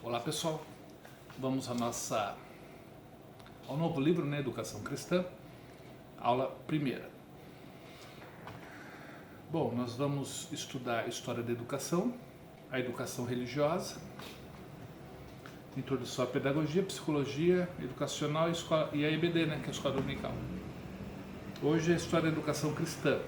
Olá pessoal, vamos ao novo livro, né, Educação Cristã, aula primeira. Bom, nós vamos estudar a história da educação, a educação religiosa, introdução à pedagogia, psicologia educacional e a EBD, né, que é a escola dominical. Hoje é a história da educação cristã.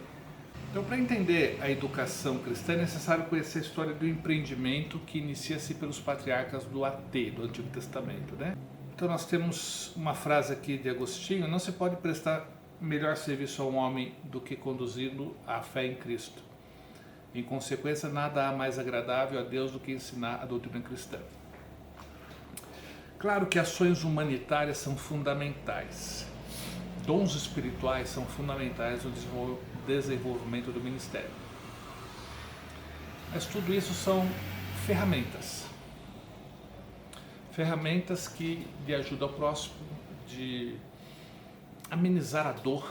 Então, para entender a educação cristã, é necessário conhecer a história do empreendimento que inicia-se pelos patriarcas do AT, do Antigo Testamento, né? Então, nós temos uma frase aqui de Agostinho: não se pode prestar melhor serviço a um homem do que conduzi-lo à fé em Cristo. Em consequência, nada há mais agradável a Deus do que ensinar a doutrina cristã. Claro que ações humanitárias são fundamentais. Dons espirituais são fundamentais no desenvolvimento do ministério. Mas tudo isso são ferramentas. Ferramentas que lhe ajudam ao próximo, de amenizar a dor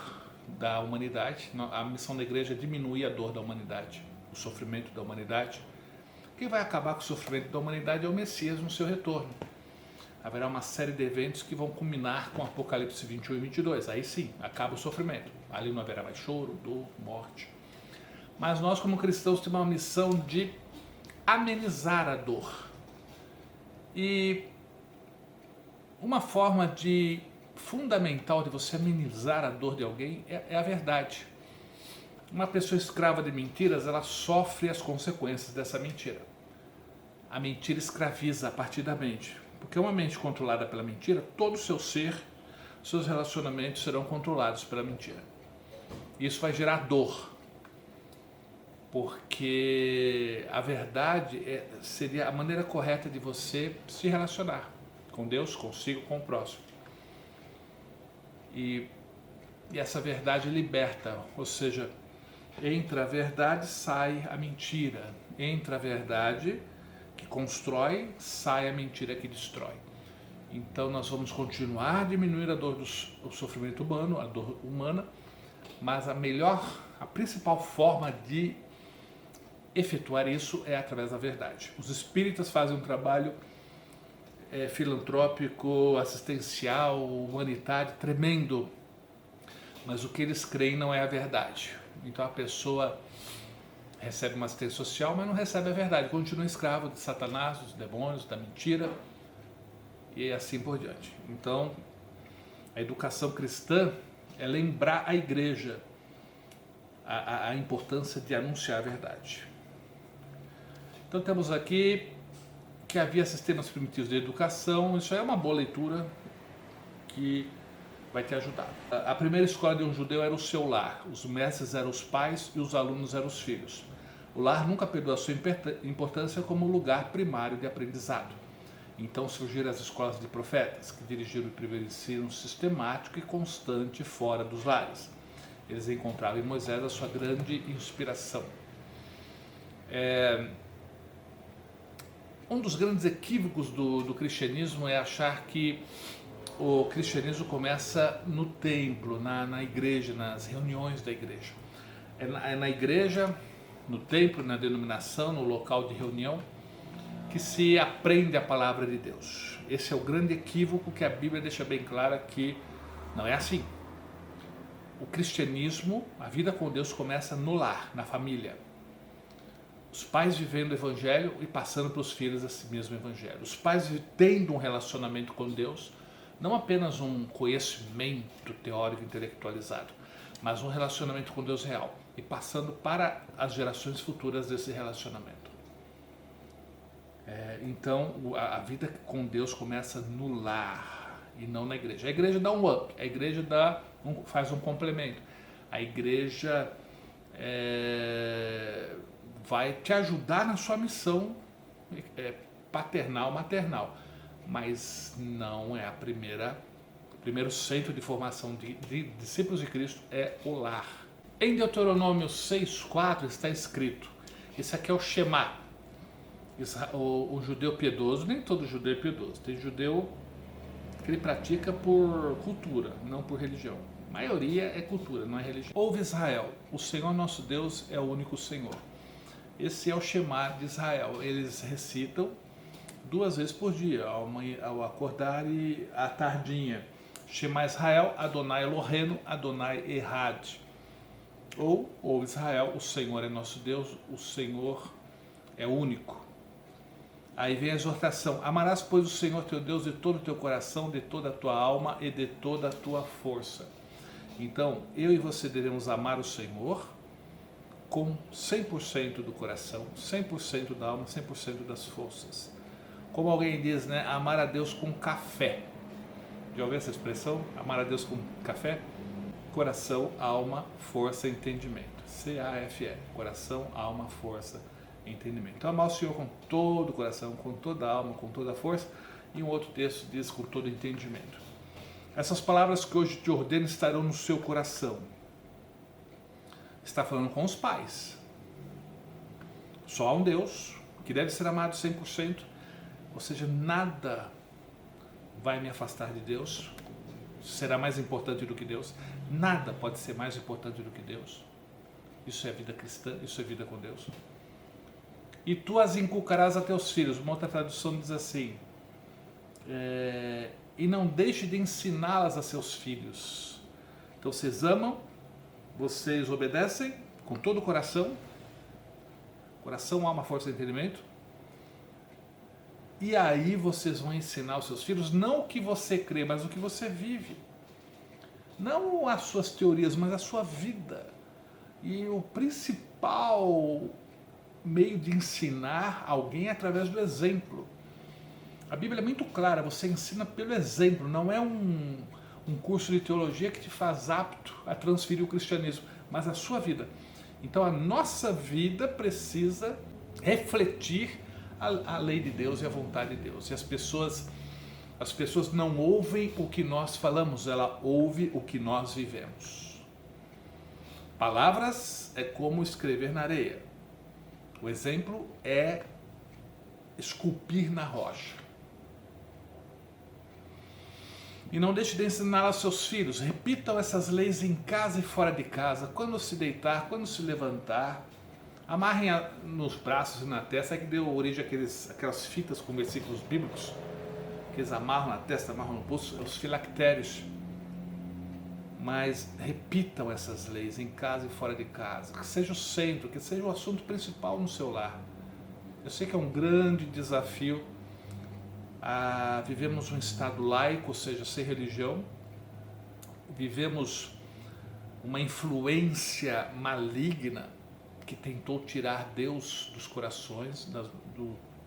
da humanidade. A missão da igreja é diminuir a dor da humanidade, o sofrimento da humanidade. Quem vai acabar com o sofrimento da humanidade é o Messias no seu retorno. Haverá uma série de eventos que vão culminar com Apocalipse 21 e 22. Aí sim, acaba o sofrimento. Ali não haverá mais choro, dor, morte. Mas nós, como cristãos, temos uma missão de amenizar a dor. E uma forma fundamental de você amenizar a dor de alguém é a verdade. Uma pessoa escrava de mentiras, ela sofre as consequências dessa mentira. A mentira escraviza a partir da mente. Porque uma mente controlada pela mentira, todo o seu ser, seus relacionamentos serão controlados pela mentira. Isso vai gerar dor. Porque a verdade seria a maneira correta de você se relacionar com Deus, consigo, com o próximo. E essa verdade liberta, ou seja, entre a verdade sai a mentira, entre a verdade que constrói, sai a mentira que destrói. Então nós vamos continuar a diminuir a dor do sofrimento humano, a dor humana, mas a principal forma de efetuar isso é através da verdade. Os espíritas fazem um trabalho filantrópico, assistencial, humanitário, tremendo, mas o que eles creem não é a verdade. Então a pessoa recebe uma assistência social, mas não recebe a verdade, continua escravo de Satanás, dos demônios, da mentira e assim por diante. Então, a educação cristã é lembrar a igreja a importância de anunciar a verdade. Então, temos aqui que havia sistemas primitivos de educação. Isso é uma boa leitura que vai te ajudar. A primeira escola de um judeu era o seu lar. Os mestres eram os pais e os alunos eram os filhos. O lar nunca perdeu a sua importância como lugar primário de aprendizado. Então surgiram as escolas de profetas, que dirigiram o primeiro ensino sistemático e constante fora dos lares. Eles encontraram em Moisés a sua grande inspiração. Um dos grandes equívocos do cristianismo é achar que o cristianismo começa no templo, na igreja, nas reuniões da igreja. É na igreja, no templo, na denominação, no local de reunião, que se aprende a palavra de Deus. Esse é o grande equívoco que a Bíblia deixa bem clara que não é assim. O cristianismo, a vida com Deus começa no lar, na família. Os pais vivendo o evangelho e passando para os filhos esse mesmo evangelho. Os pais tendo um relacionamento com Deus, não apenas um conhecimento teórico intelectualizado, mas um relacionamento com Deus real e passando para as gerações futuras desse relacionamento. Então, a vida com Deus começa no lar e não na igreja. A igreja dá um up, a igreja faz um complemento. A igreja vai te ajudar na sua missão paternal, maternal, mas não é o primeiro centro de formação de discípulos de Cristo é o lar. Em Deuteronômio 6,4 está escrito, esse aqui é o Shema, o judeu piedoso. Nem todo judeu é piedoso, tem judeu que ele pratica por cultura, não por religião. A maioria é cultura, não é religião. Ouve Israel, o Senhor nosso Deus é o único Senhor. Esse é o Shema de Israel, eles recitam 2 vezes por dia, ao acordar e à tardinha. Shema Israel, Adonai Elohenu, Adonai Erad. Ou Israel, o Senhor é nosso Deus, o Senhor é único. Aí vem a exortação: amarás, pois, o Senhor teu Deus de todo o teu coração, de toda a tua alma e de toda a tua força. Então, eu e você devemos amar o Senhor com 100% do coração, 100% da alma, 100% das forças. Como alguém diz, né? Amar a Deus com café. Já ouviu essa expressão? Amar a Deus com café? Coração, alma, força, entendimento. C-A-F-E. Coração, alma, força, entendimento. Então, amar o Senhor com todo o coração, com toda a alma, com toda a força. E um outro texto diz com todo o entendimento. Essas palavras que hoje te ordeno estarão no seu coração. Está falando com os pais. Só há um Deus que deve ser amado 100%. Ou seja, nada vai me afastar de Deus. Será mais importante do que Deus. Nada pode ser mais importante do que Deus. Isso é vida cristã, isso é vida com Deus. E tu as inculcarás a teus filhos. Uma outra tradução diz assim: e não deixe de ensiná-las a seus filhos. Então vocês amam, vocês obedecem com todo o coração, alma, força e entendimento. E aí vocês vão ensinar aos seus filhos não o que você crê, mas o que você vive. Não as suas teorias, mas a sua vida. E o principal meio de ensinar alguém é através do exemplo. A Bíblia é muito clara, você ensina pelo exemplo, não é um curso de teologia que te faz apto a transferir o cristianismo, mas a sua vida. Então a nossa vida precisa refletir a lei de Deus e a vontade de Deus. E as pessoas não ouvem o que nós falamos, ela ouve o que nós vivemos. Palavras é como escrever na areia. O exemplo é esculpir na rocha. E não deixe de ensinar aos seus filhos. Repitam essas leis em casa e fora de casa, quando se deitar, quando se levantar. Amarrem nos braços e na testa. É que deu origem aquelas fitas com versículos bíblicos, que eles amarram na testa, amarram no pulso, os filactérios. Mas repitam essas leis em casa e fora de casa. Que seja o centro, que seja o assunto principal no seu lar. Eu sei que é um grande desafio. Vivemos um estado laico, ou seja, sem religião. Vivemos uma influência maligna que tentou tirar Deus dos corações,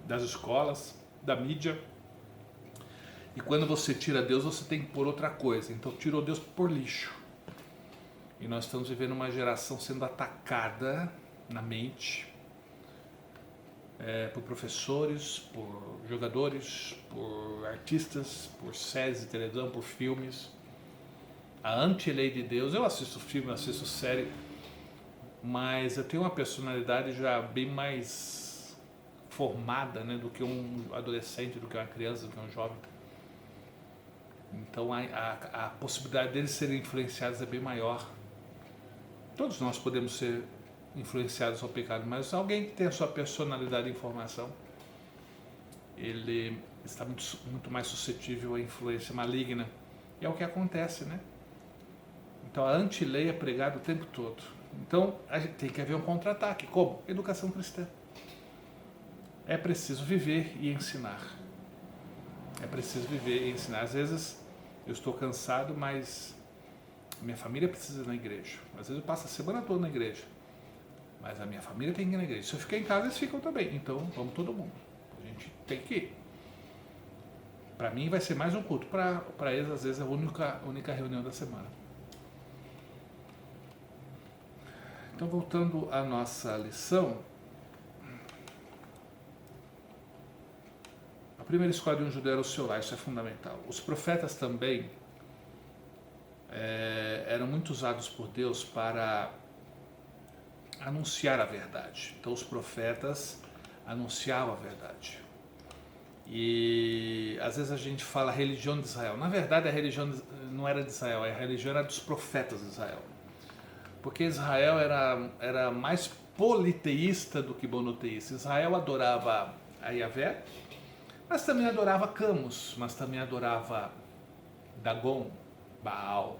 das escolas, da mídia. E quando você tira Deus, você tem que pôr outra coisa. Então tirou Deus por lixo. E nós estamos vivendo uma geração sendo atacada na mente, por professores, por jogadores, por artistas, por séries de televisão, por filmes. A anti-lei de Deus. Eu assisto filme, eu assisto série, mas eu tenho uma personalidade já bem mais formada, né, do que um adolescente, do que uma criança, do que um jovem. Então a possibilidade deles serem influenciados é bem maior. Todos nós podemos ser influenciados ao pecado, mas alguém que tem a sua personalidade em formação, ele está muito mais suscetível à influência maligna. E é o que acontece, né? Então a anti-lei é pregada o tempo todo. Então a gente tem que haver um contra-ataque. Como? Educação cristã. É preciso viver e ensinar. É preciso viver e ensinar. Às vezes eu estou cansado, mas minha família precisa ir na igreja. Às vezes eu passo a semana toda na igreja, mas a minha família tem que ir na igreja. Se eu ficar em casa, eles ficam também. Então vamos todo mundo. A gente tem que ir. Para mim vai ser mais um culto. Para eles, às vezes, é a única reunião da semana. Então, voltando à nossa lição, a primeira escola de um judeu era o seu lar, isso é fundamental. Os profetas também eram muito usados por Deus para anunciar a verdade. Então os profetas anunciavam a verdade. E às vezes a gente fala religião de Israel. Na verdade a religião não era de Israel, a religião era dos profetas de Israel. Porque Israel era mais politeísta do que monoteísta. Israel adorava a Yahvé, Mas também adorava Camus, mas também adorava Dagon, Baal,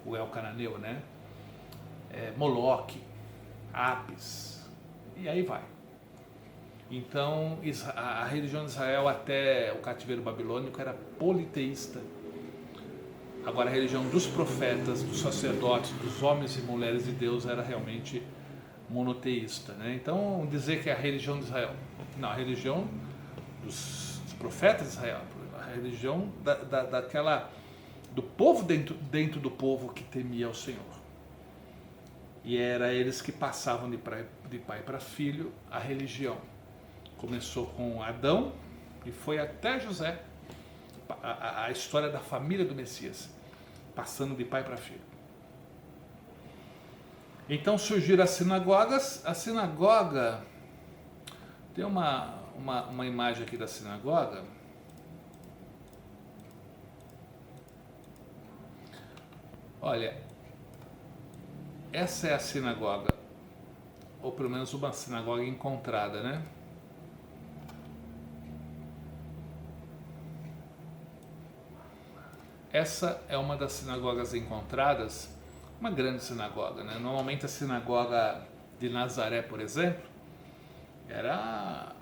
o El Cananeu, né? Moloque, Apis, e aí vai. Então, a religião de Israel até o cativeiro babilônico era politeísta. Agora, a religião dos profetas, dos sacerdotes, dos homens e mulheres de Deus era realmente monoteísta, né? Então, dizer que a religião de Israel, não, a religião dos profetas de Israel, a religião do povo dentro do povo que temia o Senhor. E era eles que passavam de pai para filho a religião. Começou com Adão e foi até José, a história da família do Messias, passando de pai para filho. Então surgiram as sinagogas. A sinagoga, tem uma imagem aqui da sinagoga. Olha, essa é a sinagoga, ou pelo menos uma sinagoga encontrada, né? Essa é uma das sinagogas encontradas, uma grande sinagoga, né? Normalmente a sinagoga de Nazaré, por exemplo, era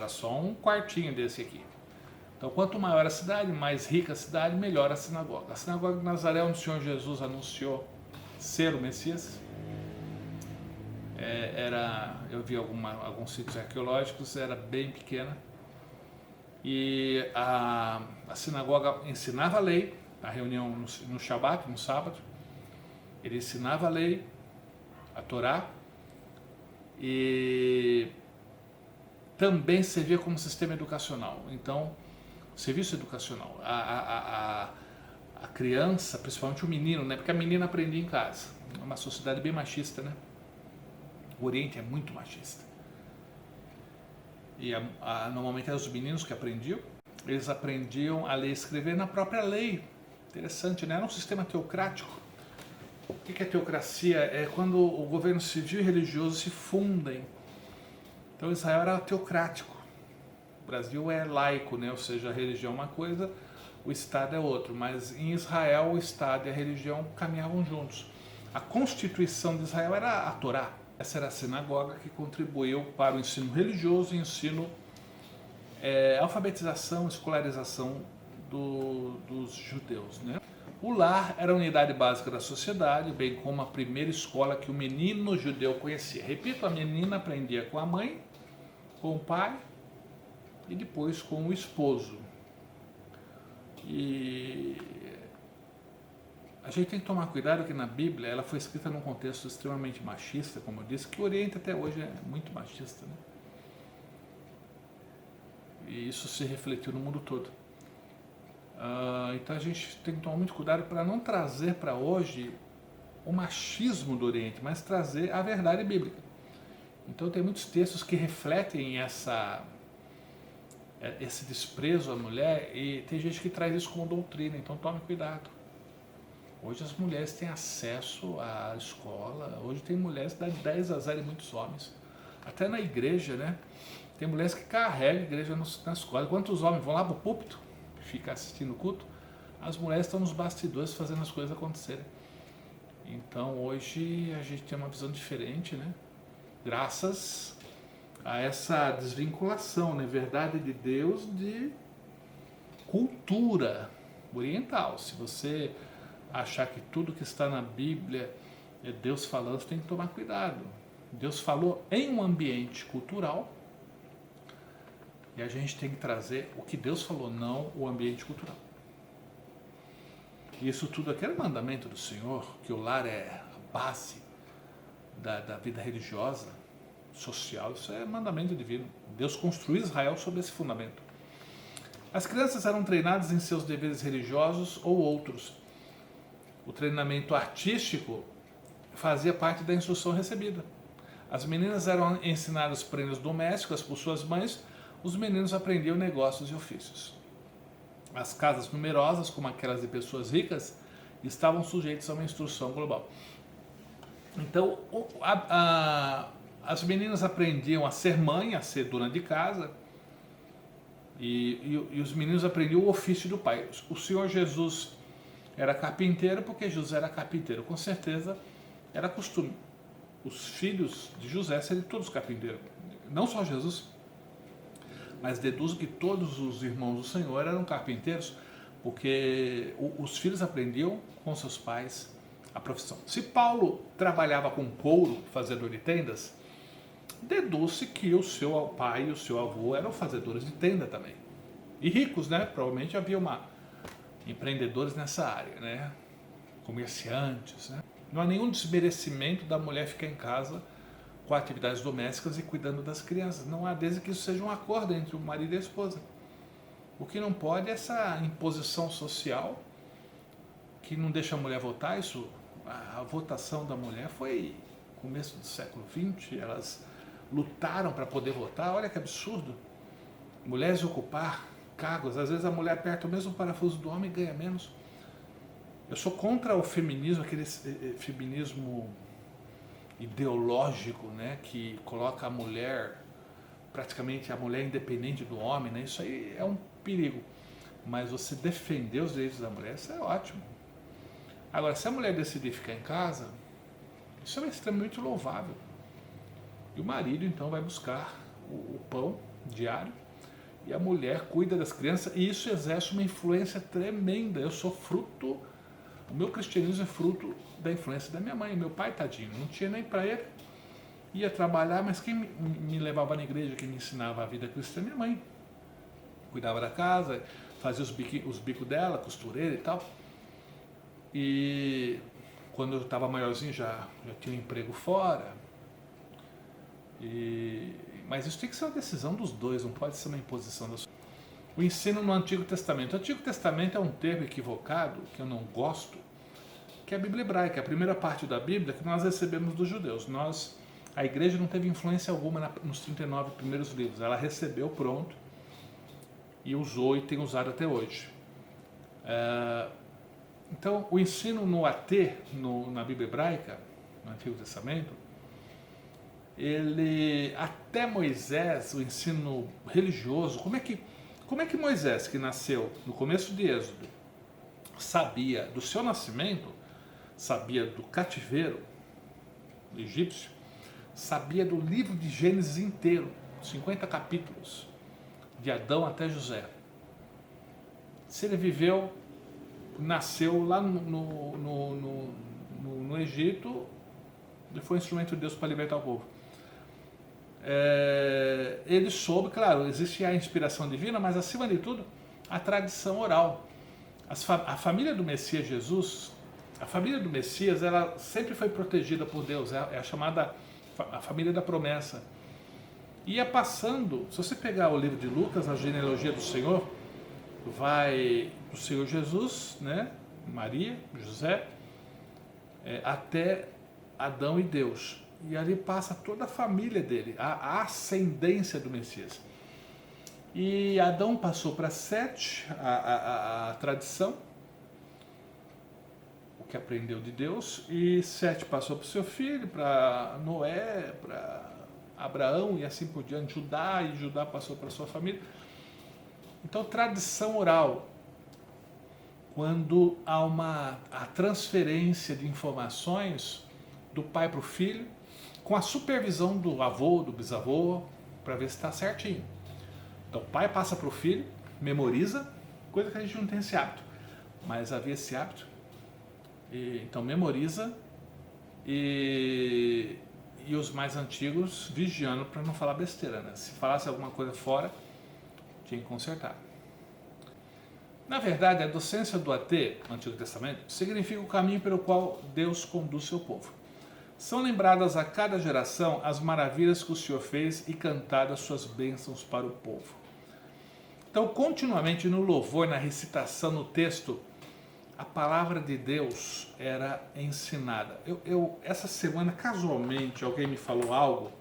só um quartinho desse aqui. Então, quanto maior a cidade, mais rica a cidade, melhor a sinagoga. A sinagoga de Nazaré, onde o Senhor Jesus anunciou ser o Messias, eu vi alguns sítios arqueológicos, era bem pequena. E a sinagoga ensinava a lei, a reunião no Shabat, no sábado, ele ensinava a lei, a Torá, e também servia como sistema educacional. Então, serviço educacional, a criança, principalmente o menino, né? Porque a menina aprendia em casa. É uma sociedade bem machista, né? O Oriente é muito machista. E normalmente eram os meninos que aprendiam. Eles aprendiam a ler e escrever na própria lei. Interessante, né? Era um sistema teocrático. O que é teocracia? É quando o governo civil e religioso se fundem. Então Israel era teocrático. O Brasil é laico, né? Ou seja, a religião é uma coisa, o Estado é outro. Mas em Israel o Estado e a religião caminhavam juntos. A Constituição de Israel era a Torá. Essa era a sinagoga que contribuiu para o ensino religioso e ensino, alfabetização, escolarização dos judeus, né? O lar era a unidade básica da sociedade, bem como a primeira escola que o menino judeu conhecia. Repito, a menina aprendia com a mãe, com o pai e depois com o esposo. E a gente tem que tomar cuidado que na Bíblia ela foi escrita num contexto extremamente machista, como eu disse, que o Oriente até hoje é muito machista, né? E isso se refletiu no mundo todo. Então a gente tem que tomar muito cuidado para não trazer para hoje o machismo do Oriente, mas trazer a verdade bíblica. Então tem muitos textos que refletem esse desprezo à mulher, e tem gente que traz isso como doutrina, então tome cuidado. Hoje as mulheres têm acesso à escola, hoje tem mulheres que dão 10 a 0 em muitos homens. Até na igreja, né? Tem mulheres que carregam a igreja na escola. Quantos homens vão lá para o púlpito, ficar assistindo o culto? As mulheres estão nos bastidores fazendo as coisas acontecerem. Então hoje a gente tem uma visão diferente, né? Graças a essa desvinculação, né? Verdade de Deus de cultura oriental. Se você achar que tudo que está na Bíblia é Deus falando, você tem que tomar cuidado. Deus falou em um ambiente cultural e a gente tem que trazer o que Deus falou, não o ambiente cultural. E isso tudo aqui era mandamento do Senhor, que o lar é a base da vida religiosa, social, isso é mandamento divino. Deus construiu Israel sobre esse fundamento. As crianças eram treinadas em seus deveres religiosos ou outros. O treinamento artístico fazia parte da instrução recebida. As meninas eram ensinadas prendas domésticas por suas mães, os meninos aprendiam negócios e ofícios. As casas numerosas, como aquelas de pessoas ricas, estavam sujeitas a uma instrução global. Então, as meninas aprendiam a ser mãe, a ser dona de casa, E os meninos aprendiam o ofício do pai. O Senhor Jesus era carpinteiro porque José era carpinteiro. Com certeza era costume os filhos de José serem todos carpinteiros. Não só Jesus, mas deduzo que todos os irmãos do Senhor eram carpinteiros, porque os filhos aprendiam com seus pais a profissão. Se Paulo trabalhava com couro, fazedor de tendas, deduz-se que o seu pai e o seu avô eram fazedores de tenda também. E ricos, né? Provavelmente havia empreendedores nessa área, né? Comerciantes, né? Não há nenhum desmerecimento da mulher ficar em casa com atividades domésticas e cuidando das crianças. Não há, desde que isso seja um acordo entre o marido e a esposa. O que não pode é essa imposição social que não deixa a mulher votar. A votação da mulher foi no começo do século XX, elas lutaram para poder votar. Olha que absurdo. Mulheres ocupar cargos, às vezes a mulher aperta o mesmo parafuso do homem e ganha menos. Eu sou contra o feminismo, aquele feminismo ideológico, né, que coloca a mulher, praticamente a mulher independente do homem, né? Isso aí é um perigo. Mas você defender os direitos da mulher, isso é ótimo. Agora, se a mulher decidir ficar em casa, isso é extremamente louvável. E o marido, então, vai buscar o pão diário e a mulher cuida das crianças, e isso exerce uma influência tremenda. Eu sou fruto, o meu cristianismo é fruto da influência da minha mãe. Meu pai, tadinho, não tinha nem para ele, ia trabalhar, mas quem me levava na igreja, quem me ensinava a vida cristã, minha mãe. Cuidava da casa, fazia os bicos dela, costureira e tal. E quando eu estava maiorzinho já tinha um emprego fora. Mas isso tem que ser uma decisão dos dois, não pode ser uma imposição da sua. O ensino no Antigo Testamento. O Antigo Testamento é um termo equivocado, que eu não gosto, que é a Bíblia hebraica, a primeira parte da Bíblia que nós recebemos dos judeus. A igreja não teve influência alguma nos 39 primeiros livros, ela recebeu pronto e usou e tem usado até hoje. Então, o ensino no AT, na Bíblia hebraica, no Antigo Testamento, ele, até Moisés, o ensino religioso, como é que Moisés, que nasceu no começo de Êxodo, sabia do seu nascimento, sabia do cativeiro egípcio, sabia do livro de Gênesis inteiro, 50 capítulos, de Adão até José. Se ele nasceu lá no Egito, ele foi instrumento de Deus para libertar o povo. Ele soube, claro, existe a inspiração divina, mas acima de tudo, a tradição oral. A família do Messias Jesus, a família do Messias, ela sempre foi protegida por Deus, é a chamada a família da promessa. Ia passando, se você pegar o livro de Lucas, a genealogia do Senhor, vai do Senhor Jesus, né, Maria, José, até Adão e Deus. E ali passa toda a família dele, a ascendência do Messias. E Adão passou para Sete, a tradição, o que aprendeu de Deus, e Sete passou para o seu filho, para Noé, para Abraão e assim por diante, Judá, e Judá passou para a sua família. Então, tradição oral, quando há a transferência de informações do pai para o filho, com a supervisão do avô, do bisavô, para ver se está certinho. Então o pai passa para o filho, memoriza, coisa que a gente não tem esse hábito, mas havia esse hábito. Então memoriza e os mais antigos vigiando para não falar besteira, né? Se falasse alguma coisa fora, tinha que consertar. Na verdade, a docência do AT, no Antigo Testamento, significa o caminho pelo qual Deus conduz seu povo. São lembradas a cada geração as maravilhas que o Senhor fez e cantadas suas bênçãos para o povo. Então, continuamente no louvor, na recitação, no texto, a palavra de Deus era ensinada. Essa semana, casualmente, alguém me falou algo.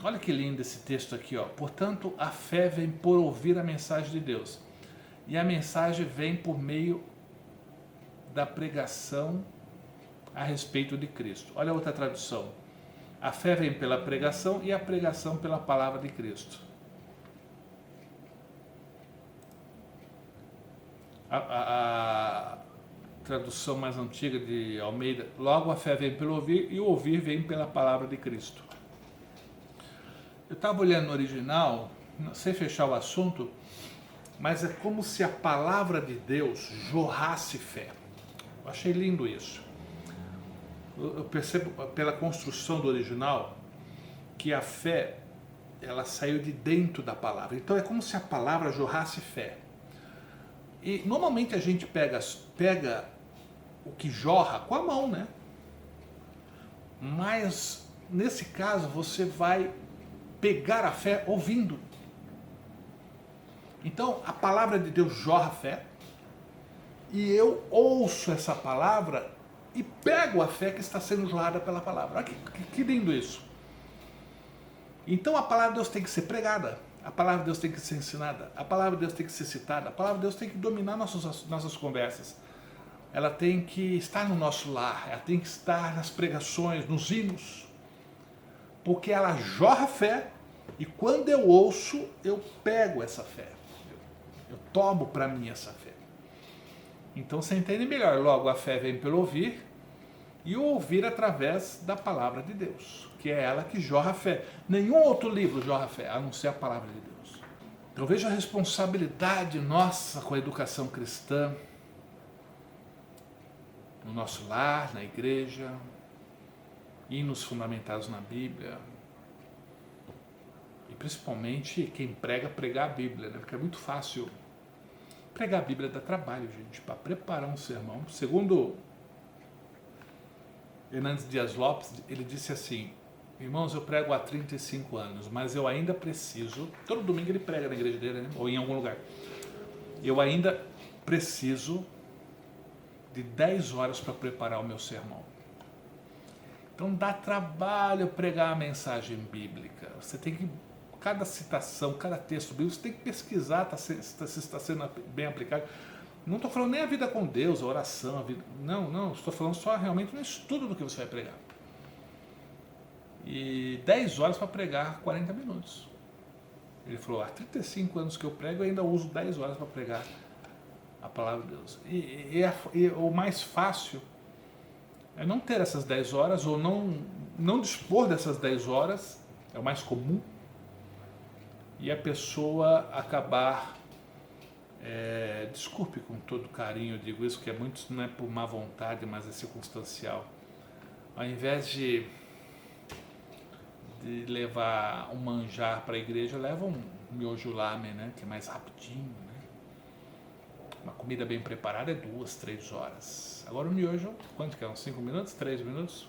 Olha que lindo esse texto aqui, ó. Portanto, a fé vem por ouvir a mensagem de Deus. E a mensagem vem por meio da pregação a respeito de Cristo. Olha a outra tradução. A fé vem pela pregação e a pregação pela palavra de Cristo. A tradução mais antiga de Almeida, logo a fé vem pelo ouvir e o ouvir vem pela palavra de Cristo. Eu estava olhando no original, não sei fechar o assunto, mas é como se a palavra de Deus jorrasse fé. Eu achei lindo isso. Eu percebo pela construção do original que a fé, ela saiu de dentro da palavra. Então é como se a palavra jorrasse fé. E normalmente a gente pega o que jorra com a mão, né? Mas nesse caso você vai pegar a fé ouvindo. Então a palavra de Deus jorra fé e eu ouço essa palavra e pego a fé que está sendo jorrada pela palavra. Olha que lindo isso. Então a palavra de Deus tem que ser pregada, a palavra de Deus tem que ser ensinada, a palavra de Deus tem que ser citada, a palavra de Deus tem que dominar nossas conversas. Ela tem que estar no nosso lar, ela tem que estar nas pregações, nos hinos, porque ela jorra fé e quando eu ouço, eu pego essa fé, eu tomo para mim essa fé. Então você entende melhor, logo a fé vem pelo ouvir e o ouvir através da palavra de Deus, que é ela que jorra fé. Nenhum outro livro jorra fé, a não ser a palavra de Deus. Eu vejo a responsabilidade nossa com a educação cristã, no nosso lar, na igreja, hinos fundamentados na Bíblia, e principalmente quem pregar a Bíblia, né? Porque é muito fácil. Pregar a Bíblia dá trabalho, gente, para preparar um sermão. Segundo Hernandes Dias Lopes, ele disse assim: irmãos, eu prego há 35 anos, mas eu ainda preciso, todo domingo ele prega na igreja dele, né? Ou em algum lugar, eu ainda preciso de 10 horas para preparar o meu sermão. Então dá trabalho pregar a mensagem bíblica. Você tem que, cada citação, cada texto bíblico, você tem que pesquisar se está sendo bem aplicado. Não estou falando nem a vida com Deus, a oração, a vida, não, estou falando só realmente no estudo do que você vai pregar. E 10 horas para pregar 40 minutos. Ele falou, há 35 anos que eu prego, eu ainda uso 10 horas para pregar a palavra de Deus. E o mais fácil é não ter essas 10 horas, ou não dispor dessas 10 horas, é o mais comum, e a pessoa acabar, desculpe com todo carinho, eu digo isso, que é muito, não é por má vontade, mas é circunstancial. Ao invés de levar um manjar para a igreja, leva um miojo lamen, né, que é mais rapidinho, né? Uma comida bem preparada é 2, 3 horas. Agora o miojo, quanto que é? Uns 5 minutos, 3 minutos?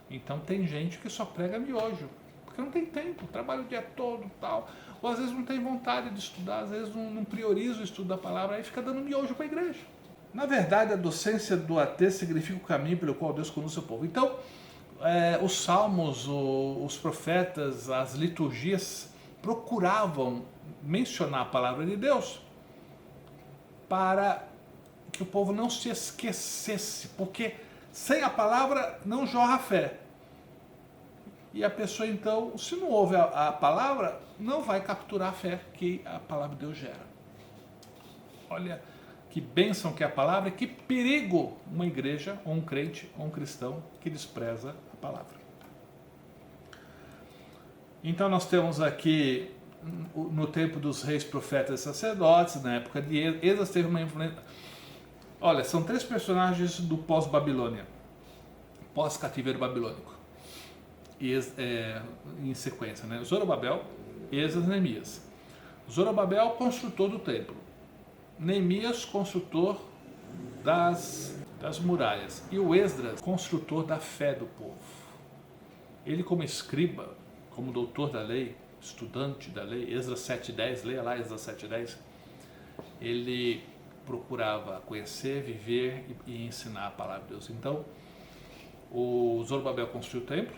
Então tem gente que só prega miojo, porque não tem tempo, trabalha o dia todo e tal. Ou às vezes não tem vontade de estudar, às vezes não prioriza o estudo da palavra, aí fica dando miojo para a igreja. Na verdade, a docência do AT significa o caminho pelo qual Deus conduz o seu povo. Então, os salmos, os profetas, as liturgias procuravam mencionar a palavra de Deus para que o povo não se esquecesse, porque sem a palavra não jorra a fé. E a pessoa então, se não ouve a palavra, não vai capturar a fé que a palavra de Deus gera. Olha que bênção que é a palavra, e que perigo uma igreja, ou um crente, ou um cristão que despreza a palavra. Então nós temos aqui, no tempo dos reis, profetas e sacerdotes, na época de Esdras teve uma influência. Olha, são 3 personagens do pós-Babilônia, pós-cativeiro babilônico, em sequência, né? Zorobabel, Esdras e Neemias. Zorobabel, construtor do templo. Neemias, construtor das muralhas. E o Esdras, construtor da fé do povo. Ele, como escriba, como doutor da lei, estudante da lei, Esdras 7:10, leia lá Esdras 7:10, ele procurava conhecer, viver e ensinar a palavra de Deus. Então, o Zorobabel construiu o templo,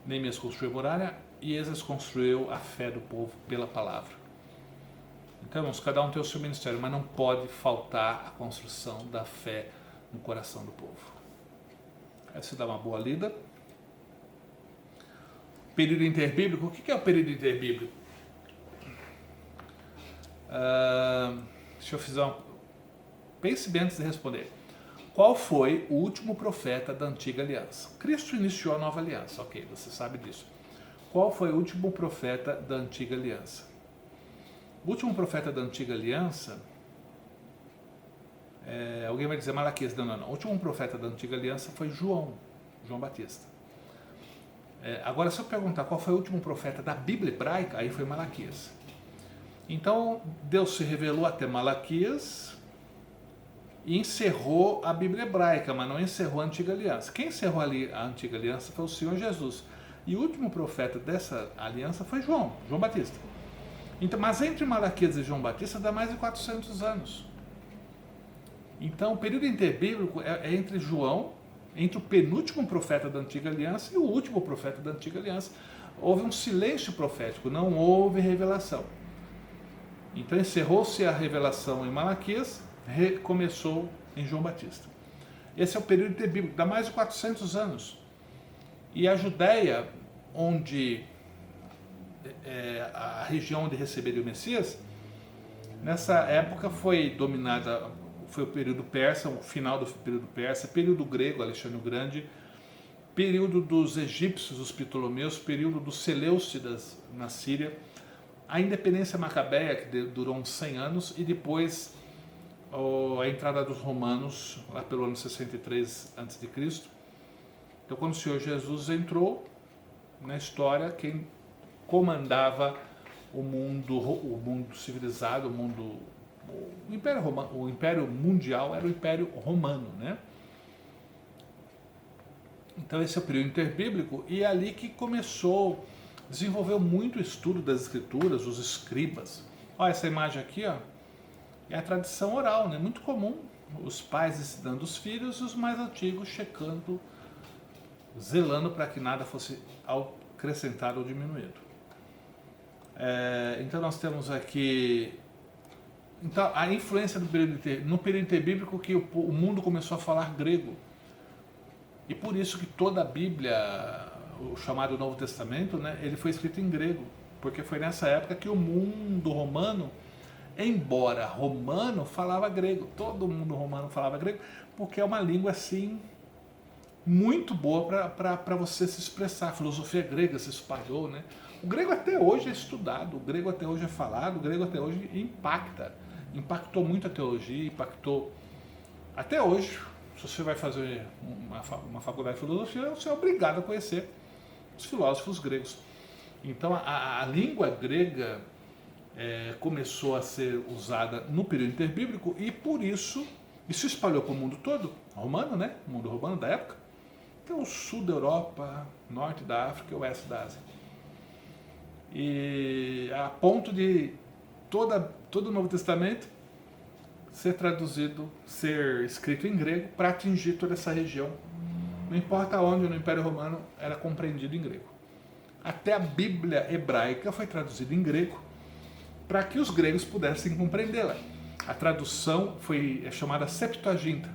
Neemias construiu a muralha e Esdras construiu a fé do povo pela palavra. Então, irmãos, cada um tem o seu ministério, mas não pode faltar a construção da fé no coração do povo. Aí você dá uma boa lida. Período interbíblico. O que é o período interbíblico? Deixa eu fazer uma... Pense bem antes de responder. Qual foi o último profeta da antiga aliança? Cristo iniciou a nova aliança, ok, você sabe disso. Qual foi o último profeta da antiga aliança? O último profeta da antiga aliança... alguém vai dizer Malaquias, não. O último profeta da antiga aliança foi João Batista. Agora, se eu perguntar qual foi o último profeta da Bíblia hebraica, aí foi Malaquias. Então, Deus se revelou até Malaquias e encerrou a Bíblia hebraica, mas não encerrou a antiga aliança. Quem encerrou ali a antiga aliança foi o Senhor Jesus. E o último profeta dessa aliança foi João Batista. Então, mas entre Malaquias e João Batista dá mais de 400 anos. Então, o período interbíblico é entre João, entre o penúltimo profeta da antiga aliança e o último profeta da antiga aliança. Houve um silêncio profético, não houve revelação. Então, encerrou-se a revelação em Malaquias, recomeçou em João Batista. Esse é o período interbíblico, dá mais de 400 anos. E a Judéia, onde a região onde receberia o Messias, nessa época foi dominada, foi o período persa, o final do período persa, período grego, Alexandre o Grande, período dos egípcios, os Ptolomeus, período dos Seleucidas na Síria, a independência macabeia, que durou uns 100 anos, e depois a entrada dos romanos, lá pelo ano 63 a.C. Então, quando o Senhor Jesus entrou na história, quem comandava o mundo civilizado, o Império Mundial era o Império Romano, né? Então, esse é o período interbíblico, e é ali que desenvolveu muito o estudo das Escrituras, os escribas. Olha essa imagem aqui, ó. É a tradição oral, né? Muito comum, os pais ensinando os filhos e os mais antigos checando, zelando para que nada fosse acrescentado ou diminuído. Então nós temos aqui a influência no período interbíblico, que o mundo começou a falar grego. E por isso que toda a Bíblia, o chamado Novo Testamento, né, ele foi escrito em grego, porque foi nessa época que o mundo romano, embora romano, falava grego. Todo mundo romano falava grego, porque é uma língua assim muito boa para você se expressar. A filosofia grega se espalhou, né? O grego até hoje é estudado, o grego até hoje é falado, o grego até hoje impactou muito a teologia, impactou até hoje. Se você vai fazer uma faculdade de filosofia, você é obrigado a conhecer os filósofos gregos. Então a língua grega começou a ser usada no período interbíblico, e por isso se espalhou para o mundo todo, romano, né? O mundo romano da época. Então, o sul da Europa, norte da África e oeste da Ásia. E a ponto de todo o Novo Testamento ser traduzido, ser escrito em grego para atingir toda essa região. Não importa onde no Império Romano era compreendido em grego. Até a Bíblia hebraica foi traduzida em grego para que os gregos pudessem compreendê-la. A tradução é chamada Septuaginta.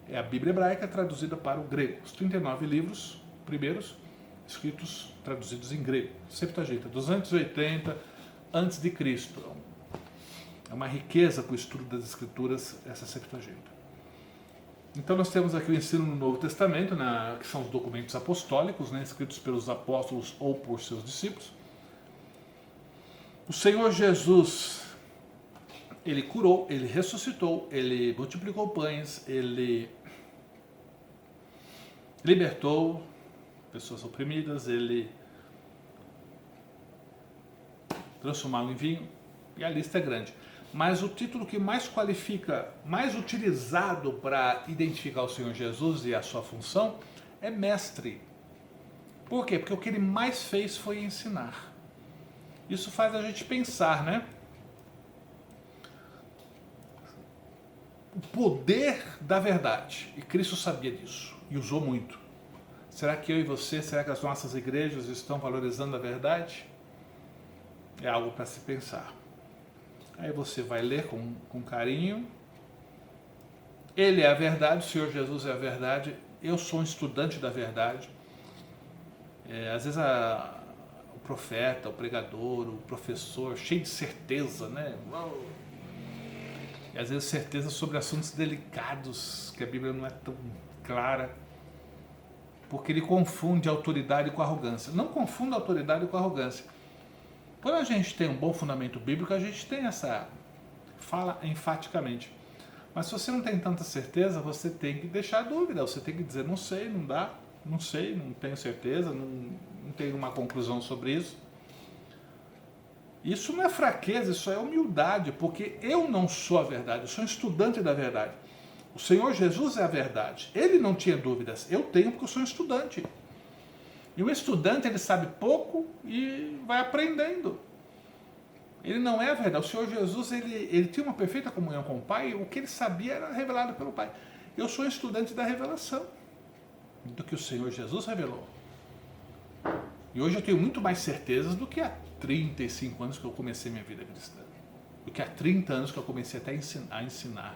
É a Bíblia hebraica traduzida para o grego. Os 39 livros primeiros escritos, traduzidos em grego. Septuaginta, 280 a.C. É uma riqueza para o estudo das Escrituras, essa Septuaginta. Então nós temos aqui o ensino no Novo Testamento, que são os documentos apostólicos, né, escritos pelos apóstolos ou por seus discípulos. O Senhor Jesus, ele curou, ele ressuscitou, ele multiplicou pães, ele libertou pessoas oprimidas, ele transformou água em vinho, e a lista é grande. Mas o título que mais qualifica, mais utilizado para identificar o Senhor Jesus e a sua função é mestre. Por quê? Porque o que ele mais fez foi ensinar. Isso faz a gente pensar, né? O poder da verdade. E Cristo sabia disso e usou muito. Será que eu e você, será que as nossas igrejas estão valorizando a verdade? É algo para se pensar. Aí você vai ler com carinho. Ele é a verdade, o Senhor Jesus é a verdade. Eu sou um estudante da verdade. Às vezes o profeta, o pregador, o professor, cheio de certeza, né? E às vezes certeza sobre assuntos delicados, que a Bíblia não é tão clara, porque ele confunde autoridade com arrogância. Não confunda autoridade com arrogância. Quando a gente tem um bom fundamento bíblico, a gente tem essa fala enfaticamente. Mas se você não tem tanta certeza, você tem que deixar dúvida, você tem que dizer, não sei, não dá, não sei, não tenho certeza, não tenho uma conclusão sobre isso. Isso não é fraqueza, isso é humildade, porque eu não sou a verdade, eu sou um estudante da verdade. O Senhor Jesus é a verdade. Ele não tinha dúvidas, eu tenho porque eu sou um estudante. E o estudante, ele sabe pouco e vai aprendendo. Ele não é a verdade. O Senhor Jesus, ele tinha uma perfeita comunhão com o Pai, o que ele sabia era revelado pelo Pai. Eu sou estudante da revelação, do que o Senhor Jesus revelou. E hoje eu tenho muito mais certezas do que há 35 anos que eu comecei minha vida cristã. Do que há 30 anos que eu comecei até a ensinar.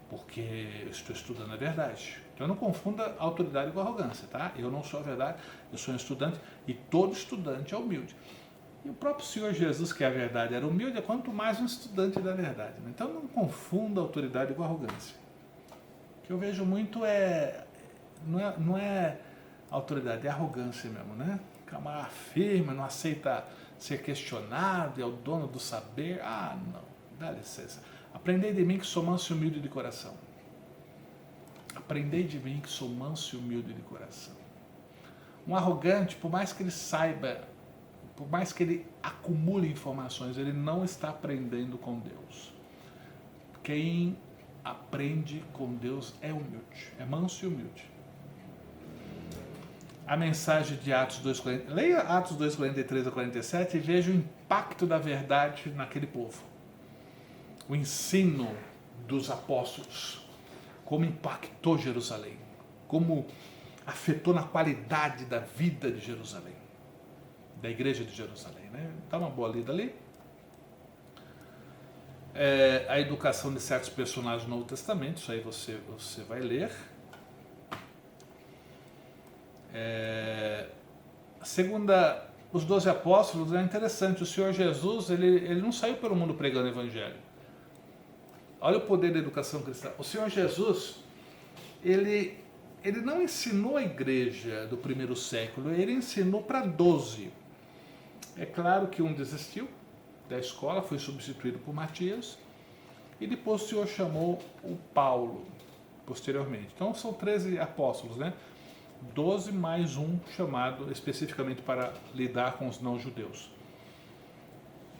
Porque eu estou estudando a verdade. Então não confunda autoridade com arrogância, tá? Eu não sou a verdade, eu sou um estudante e todo estudante é humilde. E o próprio Senhor Jesus, que é a verdade, era humilde, quanto mais um estudante da verdade. Né? Então não confunda autoridade com arrogância. O que eu vejo muito não é autoridade, é arrogância mesmo, né? Camarada firme, não aceita ser questionado, é o dono do saber. Ah, não, dá licença. Aprendei de mim que sou manso e humilde de coração. Aprendei de mim que sou manso e humilde de coração. Um arrogante, por mais que ele saiba, por mais que ele acumule informações, ele não está aprendendo com Deus. Quem aprende com Deus é humilde, é manso e humilde. A mensagem de Atos 2,40, leia Atos 2,43 a 47 e veja o impacto da verdade naquele povo. O ensino dos apóstolos, como impactou Jerusalém, como afetou na qualidade da vida de Jerusalém, da igreja de Jerusalém, né? Dá uma boa lida ali. A educação de certos personagens do Novo Testamento, isso aí você vai ler. Segunda, os 12 apóstolos, é interessante, o Senhor Jesus, ele não saiu pelo mundo pregando o evangelho. Olha o poder da educação cristã. O Senhor Jesus, ele não ensinou a igreja do primeiro século, ele ensinou para 12. É claro que um desistiu da escola, foi substituído por Matias, e depois o Senhor chamou o Paulo, posteriormente. Então são 13 apóstolos, né? 12 mais um chamado especificamente para lidar com os não-judeus.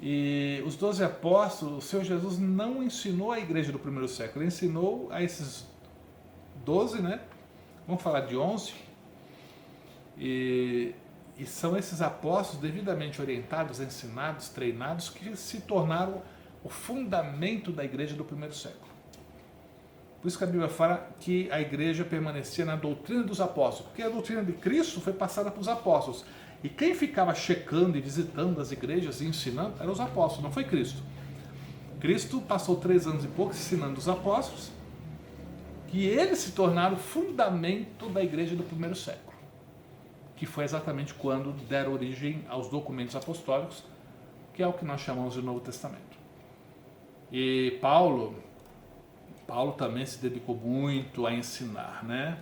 E os 12 apóstolos, o Senhor Jesus não ensinou a igreja do primeiro século, ele ensinou a esses 12, né? Vamos falar de 11. E são esses apóstolos devidamente orientados, ensinados, treinados, que se tornaram o fundamento da igreja do primeiro século. Por isso que a Bíblia fala que a igreja permanecia na doutrina dos apóstolos, porque a doutrina de Cristo foi passada para os apóstolos. E quem ficava checando e visitando as igrejas e ensinando eram os apóstolos, não foi Cristo. Cristo passou 3 anos e pouco ensinando os apóstolos, que eles se tornaram o fundamento da igreja do primeiro século, que foi exatamente quando deram origem aos documentos apostólicos, que é o que nós chamamos de Novo Testamento. E Paulo também se dedicou muito a ensinar, né?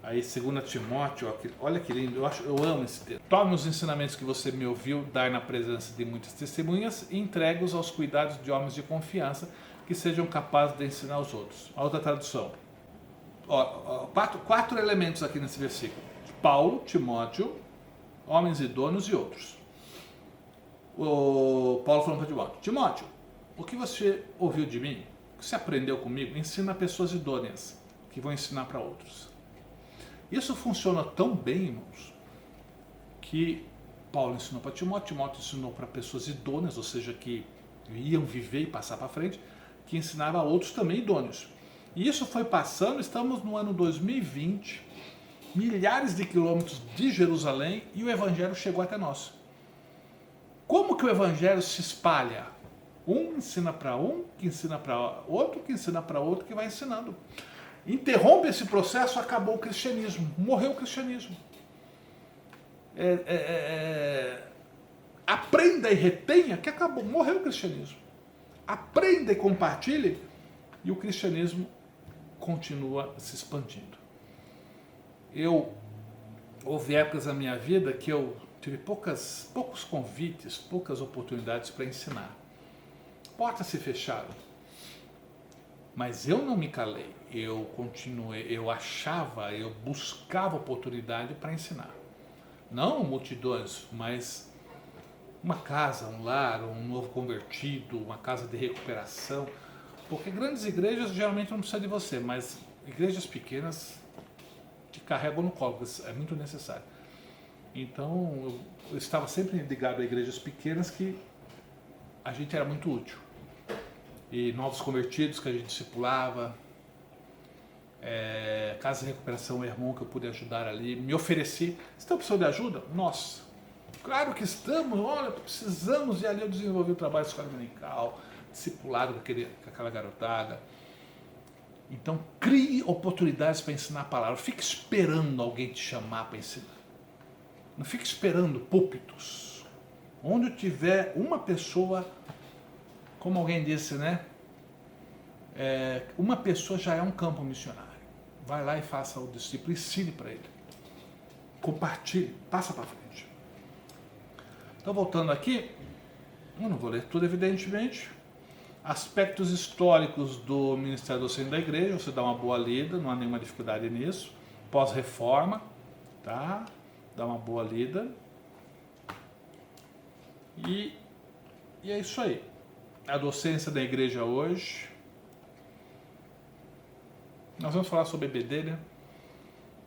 Aí 2 Timóteo, olha que lindo, eu amo esse texto. Tome os ensinamentos que você me ouviu dar na presença de muitas testemunhas e entregue-os aos cuidados de homens de confiança que sejam capazes de ensinar os outros. A outra tradução. Quatro elementos aqui nesse versículo. Paulo, Timóteo, homens idôneos e outros. O Paulo falando para Timóteo: Timóteo, o que você ouviu de mim, o que você aprendeu comigo, ensina pessoas idôneas que vão ensinar para outros. Isso funciona tão bem, irmãos, que Paulo ensinou para Timóteo, Timóteo ensinou para pessoas idôneas, ou seja, que iam viver e passar para frente, que ensinava a outros também idôneos. E isso foi passando, estamos no ano 2020, milhares de quilômetros de Jerusalém, e o Evangelho chegou até nós. Como que o Evangelho se espalha? Um ensina para um, que ensina para outro, que ensina para outro, que vai ensinando. Interrompe esse processo, acabou o cristianismo, morreu o cristianismo. Aprenda e retenha que acabou, morreu o cristianismo. aprenda e compartilhe, e o cristianismo continua se expandindo. Houve épocas na minha vida que eu tive poucos convites, poucas oportunidades para ensinar. Portas se fecharam. Mas eu não me calei, eu continuei, eu buscava oportunidade para ensinar. Não multidões, mas uma casa, um lar, um novo convertido, uma casa de recuperação. Porque grandes igrejas geralmente não precisam de você, mas igrejas pequenas te carregam no colo, é muito necessário. Então eu estava sempre ligado a igrejas pequenas que a gente era muito útil. E novos convertidos que a gente discipulava, casa de recuperação, o irmão que eu pude ajudar ali, me ofereci. Estão precisando de ajuda? Nossa, claro que estamos, olha, precisamos. E ali eu desenvolvi o trabalho de escola dominical, discipulado com aquela garotada. Então crie oportunidades para ensinar a palavra. Não fique esperando alguém te chamar para ensinar. Não fique esperando púlpitos. Onde tiver uma pessoa, como alguém disse, né? Uma pessoa já é um campo missionário. Vai lá e faça o discípulo, ensine para ele. Compartilhe, passa para frente. Então, voltando aqui, eu não vou ler tudo, evidentemente. Aspectos históricos do Ministério Docente da Igreja, você dá uma boa lida, não há nenhuma dificuldade nisso. Pós-reforma, tá? Dá uma boa lida. E é isso aí. A docência da igreja hoje. Nós vamos falar sobre EBD, né?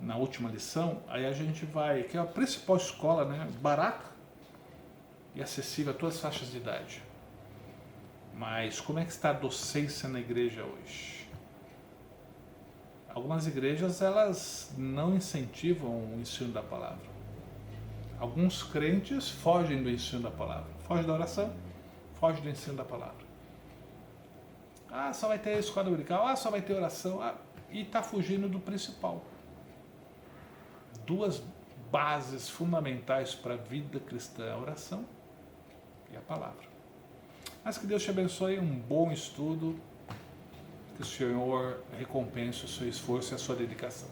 Na última lição. Aí a gente vai, que é a principal escola, né? Barata e acessível a todas as faixas de idade. Mas como é que está a docência na igreja hoje? Algumas igrejas, elas não incentivam o ensino da palavra. Alguns crentes fogem do ensino da palavra. Fogem da oração, fogem do ensino da palavra. Ah, só vai ter escola dominical, só vai ter oração, e está fugindo do principal. Duas bases fundamentais para a vida cristã, a oração e a palavra. Mas que Deus te abençoe, um bom estudo, que o Senhor recompense o seu esforço e a sua dedicação.